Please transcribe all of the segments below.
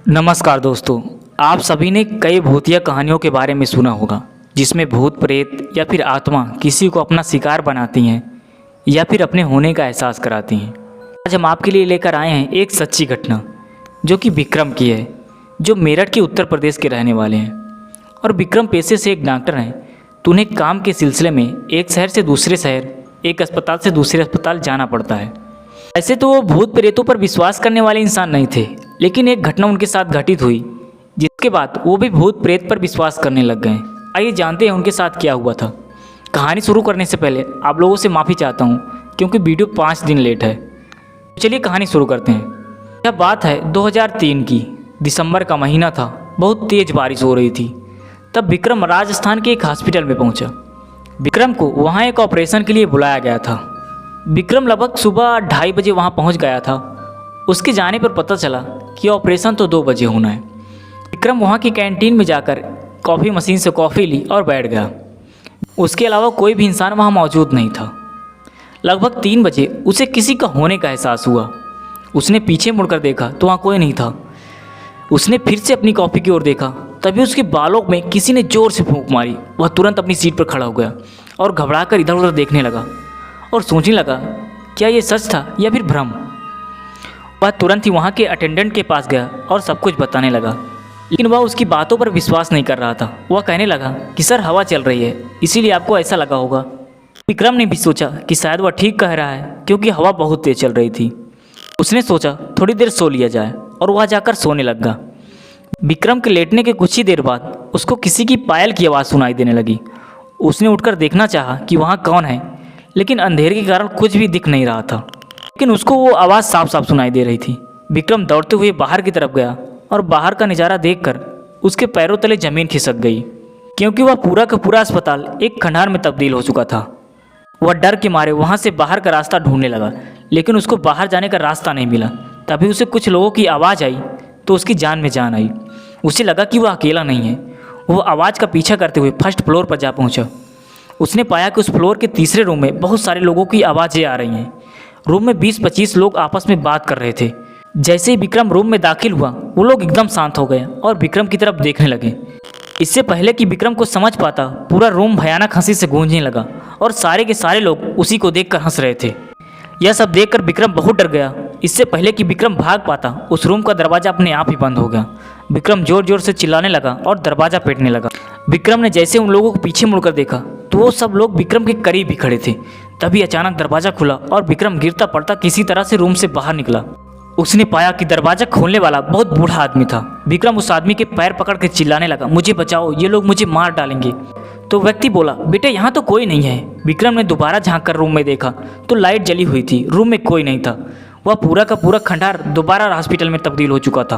नमस्कार दोस्तों। आप सभी ने कई भूतिया कहानियों के बारे में सुना होगा जिसमें भूत प्रेत या फिर आत्मा किसी को अपना शिकार बनाती हैं या फिर अपने होने का एहसास कराती हैं। आज हम आपके लिए लेकर आए हैं एक सच्ची घटना जो कि विक्रम की है, जो मेरठ के उत्तर प्रदेश के रहने वाले हैं। और विक्रम पेशे से एक डॉक्टर हैं, तो उन्हें काम के सिलसिले में एक शहर से दूसरे शहर, एक अस्पताल से दूसरे अस्पताल जाना पड़ता है। ऐसे तो वो भूत प्रेतों पर विश्वास करने वाले इंसान नहीं थे, लेकिन एक घटना उनके साथ घटित हुई जिसके बाद वो भी भूत प्रेत पर विश्वास करने लग गए। आइए जानते हैं उनके साथ क्या हुआ था। कहानी शुरू करने से पहले आप लोगों से माफ़ी चाहता हूँ क्योंकि वीडियो 5 दिन लेट है। चलिए कहानी शुरू करते हैं। यह बात है 2003 की, दिसंबर का महीना था। बहुत तेज़ बारिश हो रही थी। तब विक्रम राजस्थान के एक हॉस्पिटल में पहुंचा। विक्रम को वहां एक ऑपरेशन के लिए बुलाया गया था। विक्रम लगभग सुबह 2:30 बजे वहां पहुंच गया था। उसके जाने पर पता चला कि ऑपरेशन तो 2 बजे होना है। विक्रम वहां की कैंटीन में जाकर कॉफ़ी मशीन से कॉफ़ी ली और बैठ गया। उसके अलावा कोई भी इंसान वहां मौजूद नहीं था। लगभग 3 बजे उसे किसी का होने का एहसास हुआ। उसने पीछे मुड़कर देखा तो वहाँ कोई नहीं था। उसने फिर से अपनी कॉफ़ी की ओर देखा, तभी उसके बालों में किसी ने ज़ोर से फूंक मारी। वह तुरंत अपनी सीट पर खड़ा हो गया और घबराकर इधर उधर देखने लगा और सोचने लगा क्या ये सच था या फिर भ्रम। वह तुरंत ही वहाँ के अटेंडेंट के पास गया और सब कुछ बताने लगा, लेकिन वह उसकी बातों पर विश्वास नहीं कर रहा था। वह कहने लगा कि सर हवा चल रही है इसीलिए आपको ऐसा लगा होगा। विक्रम ने भी सोचा कि शायद वह ठीक कह रहा है क्योंकि हवा बहुत तेज चल रही थी। उसने सोचा थोड़ी देर सो लिया जाए और वह जाकर सोने लगा। विक्रम के लेटने के कुछ ही देर बाद उसको किसी की पायल की आवाज़ सुनाई देने लगी। उसने उठकर देखना चाहा कि वहाँ कौन है, लेकिन अंधेरे के कारण कुछ भी दिख नहीं रहा था, लेकिन उसको वो आवाज़ साफ साफ सुनाई दे रही थी। विक्रम दौड़ते हुए बाहर की तरफ गया और बाहर का नज़ारा देखकर उसके पैरों तले ज़मीन खिसक गई, क्योंकि वह पूरा का पूरा अस्पताल एक खंडहर में तब्दील हो चुका था। वह डर के मारे वहाँ से बाहर का रास्ता ढूंढने लगा, लेकिन उसको बाहर जाने का रास्ता नहीं मिला। तभी उसे कुछ लोगों की आवाज़ आई तो उसकी जान में जान आई। उसे लगा कि वह अकेला नहीं है। वह आवाज़ का पीछा करते हुए फर्स्ट फ्लोर पर जा पहुँचा। उसने पाया कि उस फ्लोर के तीसरे रूम में बहुत सारे लोगों की आवाज़ें आ रही हैं। रूम में 20-25 लोग आपस में बात कर रहे थे। जैसे ही विक्रम रूम में दाखिल हुआ वो लोग एकदम शांत हो गए और विक्रम की तरफ देखने लगे। इससे पहले कि विक्रम को समझ पाता, पूरा रूम भयानक हंसी से गूंजने लगा और सारे के सारे लोग उसी को देखकर हंस रहे थे। यह सब देखकर विक्रम बहुत डर गया। इससे पहले कि विक्रम भाग पाता, उस रूम का दरवाज़ा अपने आप ही बंद हो गया। विक्रम जोर जोर से चिल्लाने लगा और दरवाज़ा पीटने लगा। विक्रम ने जैसे उन लोगों को पीछे मुड़कर देखा तो वो सब लोग विक्रम के करीब ही खड़े थे। तभी अचानक दरवाज़ा खुला और विक्रम गिरता पड़ता किसी तरह से रूम से बाहर निकला। उसने पाया कि दरवाज़ा खोलने वाला बहुत बूढ़ा आदमी था। विक्रम उस आदमी के पैर पकड़ के चिल्लाने लगा, मुझे बचाओ, ये लोग मुझे मार डालेंगे। तो व्यक्ति बोला, बेटे यहाँ तो कोई नहीं है। विक्रम ने दोबारा झांक कर रूम में देखा तो लाइट जली हुई थी, रूम में कोई नहीं था। वह पूरा का पूरा खंडहर दोबारा हॉस्पिटल में तब्दील हो चुका था।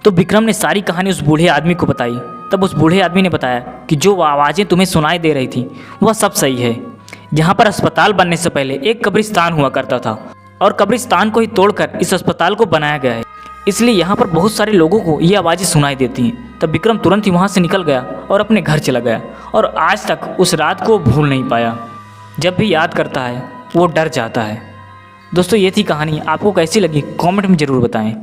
तो विक्रम ने सारी कहानी उस बूढ़े आदमी को बताई। तब उस बूढ़े आदमी ने बताया कि जो आवाज़ें तुम्हें सुनाई दे रही थी वह सब सही है। यहाँ पर अस्पताल बनने से पहले एक कब्रिस्तान हुआ करता था और कब्रिस्तान को ही तोड़कर इस अस्पताल को बनाया गया है, इसलिए यहाँ पर बहुत सारे लोगों को ये आवाज़ें सुनाई देती हैं। तब विक्रम तुरंत ही वहाँ से निकल गया और अपने घर चला गया और आज तक उस रात को भूल नहीं पाया। जब भी याद करता है वो डर जाता है। दोस्तों ये थी कहानी। आपको कैसी लगी कमेंट में ज़रूर बताएं।